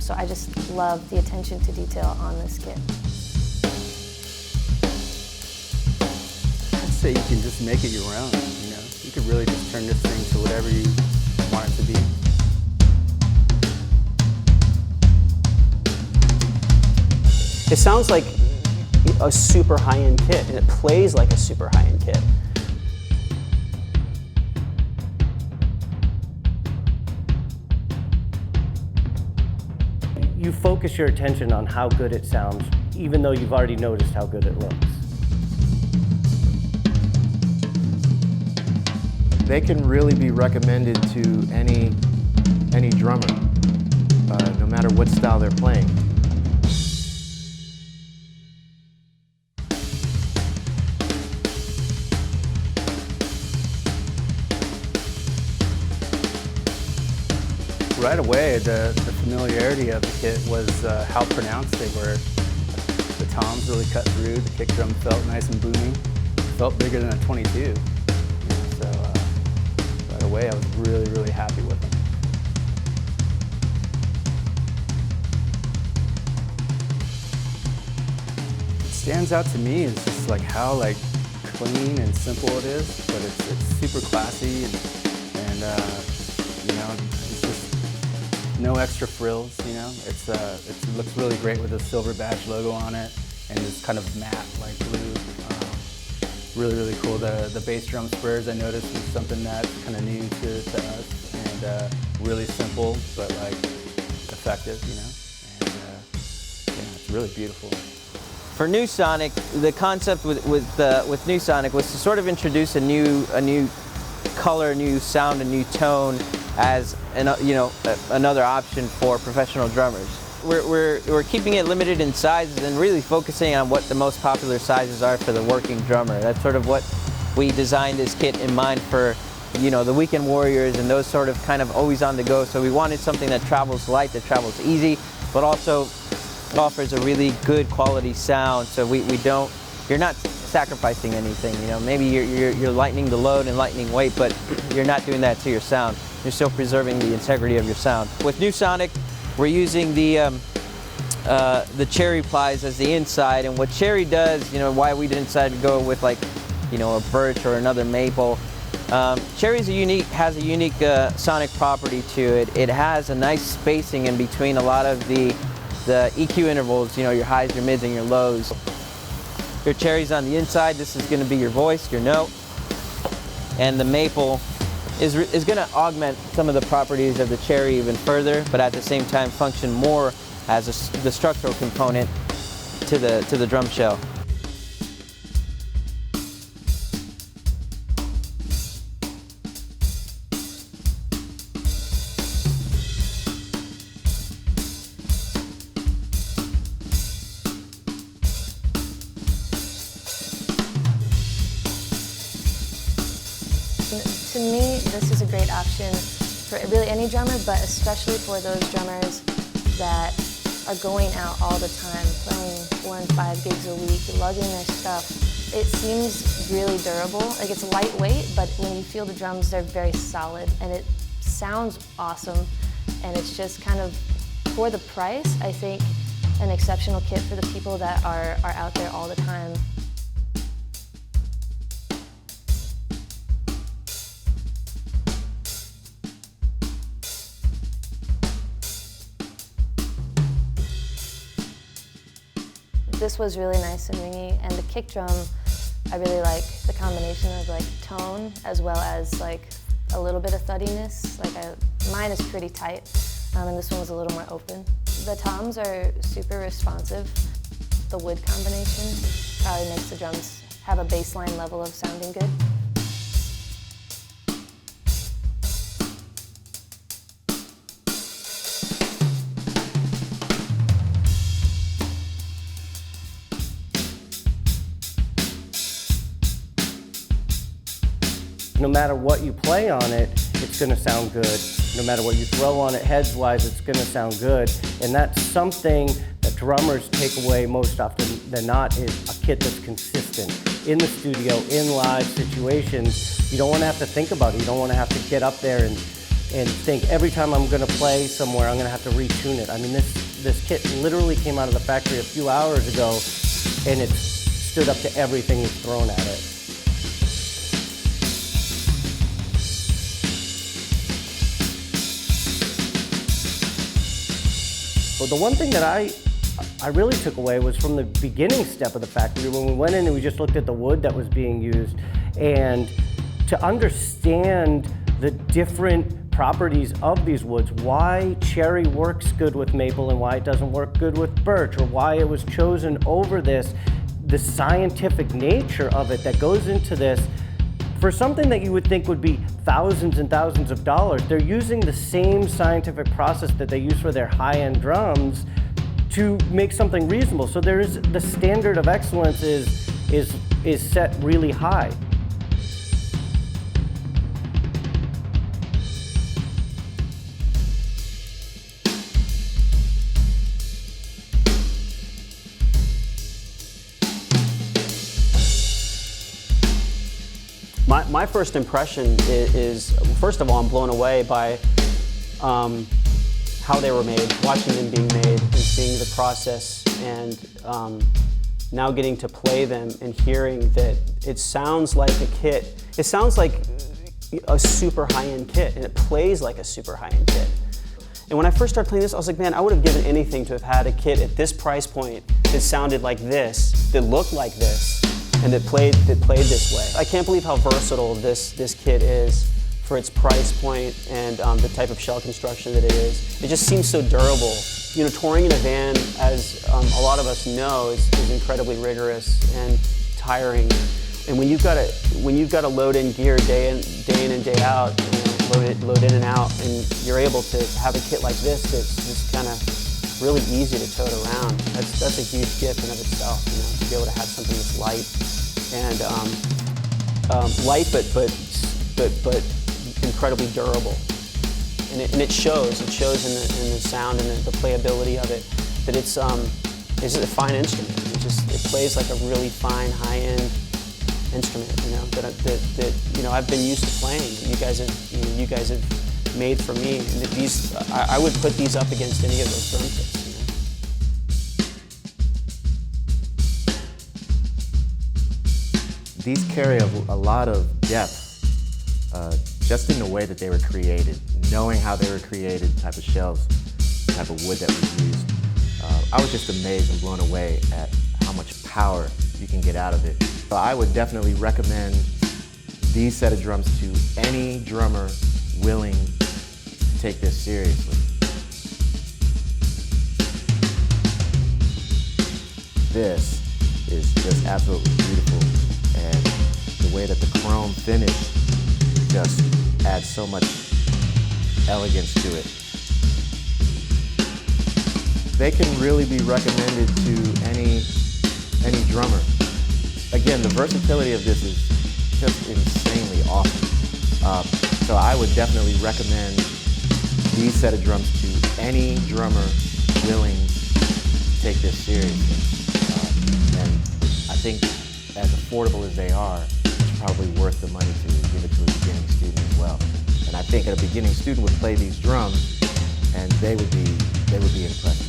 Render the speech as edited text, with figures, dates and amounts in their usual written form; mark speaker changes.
Speaker 1: So I just love the attention to detail on this kit.
Speaker 2: I'd say you can just make it your own, you know? You could really just turn this thing to whatever you want it to be.
Speaker 3: It sounds like a super high-end kit, and it plays like a super high-end kit.
Speaker 4: You focus your attention on how good it sounds, even though you've already noticed how good it looks.
Speaker 5: They can really be recommended to any drummer, no matter what style they're playing.
Speaker 2: Right away, the familiarity of the kit was how pronounced they were. The toms really cut through, the kick drum felt nice and boomy, felt bigger than a 22. So right away I was really, really happy with them. What stands out to me is just like how clean and simple it is, but it's super classy and you know, it's just no extra frills, you know. It looks really great with the silver badge logo on it, and it's kind of matte like blue. Really, really cool. The bass drum spurs I noticed was something that's kind of new to us, and really simple but like effective, you know. And yeah, it's really beautiful.
Speaker 6: For NeuSonic, the concept with NeuSonic was to sort of introduce a new color, a new sound, a new tone as another option for professional drummers. We're keeping it limited in sizes and really focusing on what the most popular sizes are for the working drummer. That's sort of what we designed this kit in mind for, you know, the weekend warriors and those sort of kind of always on the go. So we wanted something that travels light, that travels easy, but also offers a really good quality sound. So you're not sacrificing anything, you know. Maybe you're lightening the load and lightening weight, but you're not doing that to your sound. You're still preserving the integrity of your sound. With NeuSonic, we're using the cherry plies as the inside, and what cherry does, you know, why we decided to go with like, you know, a birch or another maple. Cherry has a unique sonic property to it. It has a nice spacing in between a lot of the EQ intervals, you know, your highs, your mids, and your lows. Your cherry's on the inside. This is going to be your voice, your note, and the maple is going to augment some of the properties of the cherry even further, but at the same time function more as the structural component to the drum shell.
Speaker 1: To me, this is a great option for really any drummer, but especially for those drummers that are going out all the time, playing 4 and 5 gigs a week, lugging their stuff. It seems really durable. Like, it's lightweight, but when you feel the drums, they're very solid, and it sounds awesome. And it's just kind of, for the price, I think an exceptional kit for the people that are out there all the time. This was really nice and ringy, and the kick drum, I really like the combination of like tone as well as like a little bit of thuddiness. Mine is pretty tight, and this one was a little more open. The toms are super responsive. The wood combination probably makes the drums have a baseline level of sounding good.
Speaker 4: No matter what you play on it, it's going to sound good. No matter what you throw on it heads-wise, it's going to sound good. And that's something that drummers take away most often than not, is a kit that's consistent. In the studio, in live situations, you don't want to have to think about it. You don't want to have to get up there and and think every time I'm going to play somewhere, I'm going to have to retune it. I mean, this kit literally came out of the factory a few hours ago, and it stood up to everything that's thrown at it. But the one thing that I really took away was from the beginning step of the factory, when we went in and we just looked at the wood that was being used, and to understand the different properties of these woods, why cherry works good with maple and why it doesn't work good with birch, or why it was chosen over this, the scientific nature of it that goes into this. For something that you would think would be thousands and thousands of dollars, they're using the same scientific process that they use for their high-end drums to make something reasonable. So there is, the standard of excellence is set really high.
Speaker 3: My first impression is, first of all, I'm blown away by how they were made, watching them being made and seeing the process, and now getting to play them and hearing that it sounds like a kit. It sounds like a super high-end kit, and it plays like a super high-end kit. And when I first started playing this, I was like, man, I would have given anything to have had a kit at this price point that sounded like this, that looked like this, and that played this way. I can't believe how versatile this kit is for its price point and the type of shell construction that it is. It just seems so durable. You know, touring in a van, as a lot of us know, is incredibly rigorous and tiring. And when you've got to load in gear day in and day out, you know, load in and out, and you're able to have a kit like this that's just kind of really easy to tote around. That's a huge gift in of itself, you know, to be able to have something that's light and light, but incredibly durable. And it shows. It shows in the sound and the playability of it that it's a fine instrument. It plays like a really fine, high-end instrument. You know that you know I've been used to playing. That you guys have made for me. And that these, I would put these up against any of those drum kits.
Speaker 5: These carry a lot of depth, just in the way that they were created, knowing how they were created, the type of shells, the type of wood that was used. I was just amazed and blown away at how much power you can get out of it. So I would definitely recommend these set of drums to any drummer willing to take this seriously. This is just absolutely beautiful. And the way that the chrome finish just adds so much elegance to it. They can really be recommended to any drummer. Again, the versatility of this is just insanely awesome. So I would definitely recommend these set of drums to any drummer willing to take this seriously. And I think, as affordable as they are, it's probably worth the money to give it to a beginning student as well. And I think a beginning student would play these drums and they would be impressed.